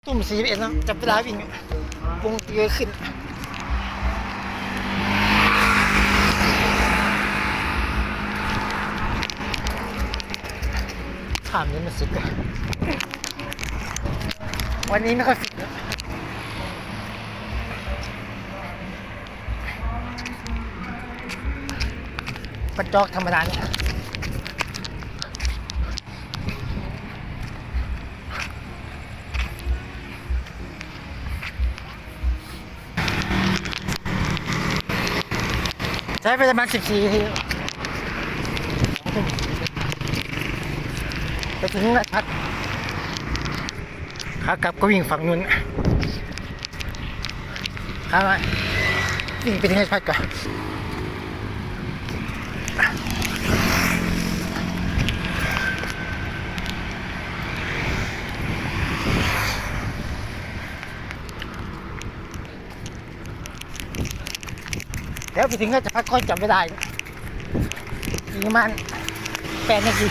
ทุ่ม41นะจับเวลาวิ่งวงเยอะขึ้นถามนี้มันสุดเลยวันนี้ไม่ค่อยฟิตเลยปัดจอกธรรมดาเนี่ยใช้ไปประมาณ14 นาทีไปถึงราชพัฒน์ขากลับก็วิ่งฝั่งนู้นขามาวิ่งไปถึงราชพัฒน์ก่อนแล้วไปถึงราชพัฒน์ก็จำไม่ได้อีกประมาณ8 นาที